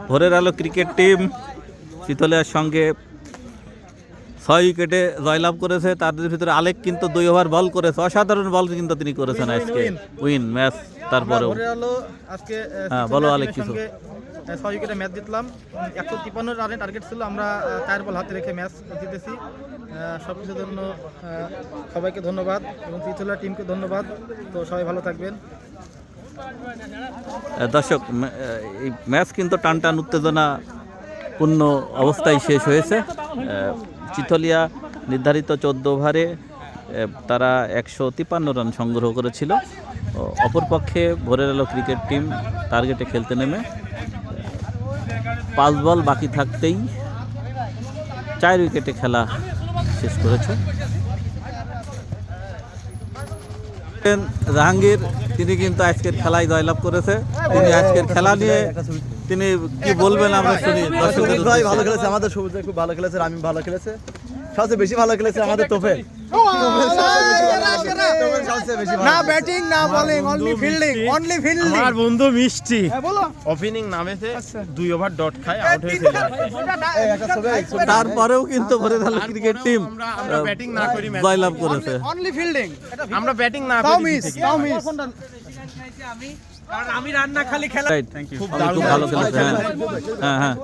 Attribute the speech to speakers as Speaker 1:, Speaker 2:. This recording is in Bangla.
Speaker 1: ভোরের আলো ক্রিকেট টিম চিতলিয়ার সঙ্গে 6 উইকেটে জয়লাভ করেছে। তাদের ভিতরে আলেক কিন্তু 2 ওভার বল করেছে, অসাধারণ বল কিন্তু তিনি করেছেন আজকে। উইন ম্যাচ তারপরেও হ্যাঁ বলো আলেক কিছু।
Speaker 2: 6 উইকেটে ম্যাচ জিতলাম, 153 রানের টার্গেট ছিল, আমরা 4 বল হাতে রেখে ম্যাচ জিতেছি। সব কিছুর জন্য সবাইকে ধন্যবাদ এবং চিতলিয়া টিমকে ধন্যবাদ। তো সবাই ভালো থাকবেন।
Speaker 1: দর্শক, এই ম্যাচ কিন্তু টান টান উত্তেজনা পূর্ণ অবস্থায় শেষ হয়েছে। চিতলিয়া নির্ধারিত 14 ওভারে তারা 153 রান সংগ্রহ করেছিল। অপরপক্ষে ভোরের আলো ক্রিকেট টিম টার্গেটে খেলতে নেমে 5 বল বাকি থাকতেই 4 উইকেটে খেলা শেষ করেছে। জাহাঙ্গীর তিনি কিন্তু আজকের খেলায় জয়লাভ করেছে। তিনি আজকের খেলা নিয়ে তিনি কি বলবেন আমরা শুনি। দর্শকদের
Speaker 3: ভালো খেলেছে, আমাদের সবুজ খুব ভালো খেলেছে, রামিম ভালো খেলেছে, সবচেয়ে বেশি ভালো খেলেছে আমাদের তোফেল।
Speaker 2: না ব্যাটিং না bowling, only fielding, only fielding.
Speaker 4: আমার বন্ধু মিষ্টি
Speaker 2: বলো
Speaker 4: ওপেনিং নামেছে, 2 ওভার ডট খায়, আউট হয়েছে।
Speaker 1: তারপরেও কিন্তু ভোরের আলো ক্রিকেট টিম
Speaker 4: আমরা ব্যাটিং না করি,
Speaker 1: জয়লাভ করেছে।
Speaker 2: অনলি ফিল্ডিং,
Speaker 4: আমরা ব্যাটিং না
Speaker 2: তাও
Speaker 4: করি।
Speaker 2: মিস, তাও মিস। কারণ আমি রান্না খালি খেলা
Speaker 1: খুব ভালো খেলেছে। হ্যাঁ হ্যাঁ।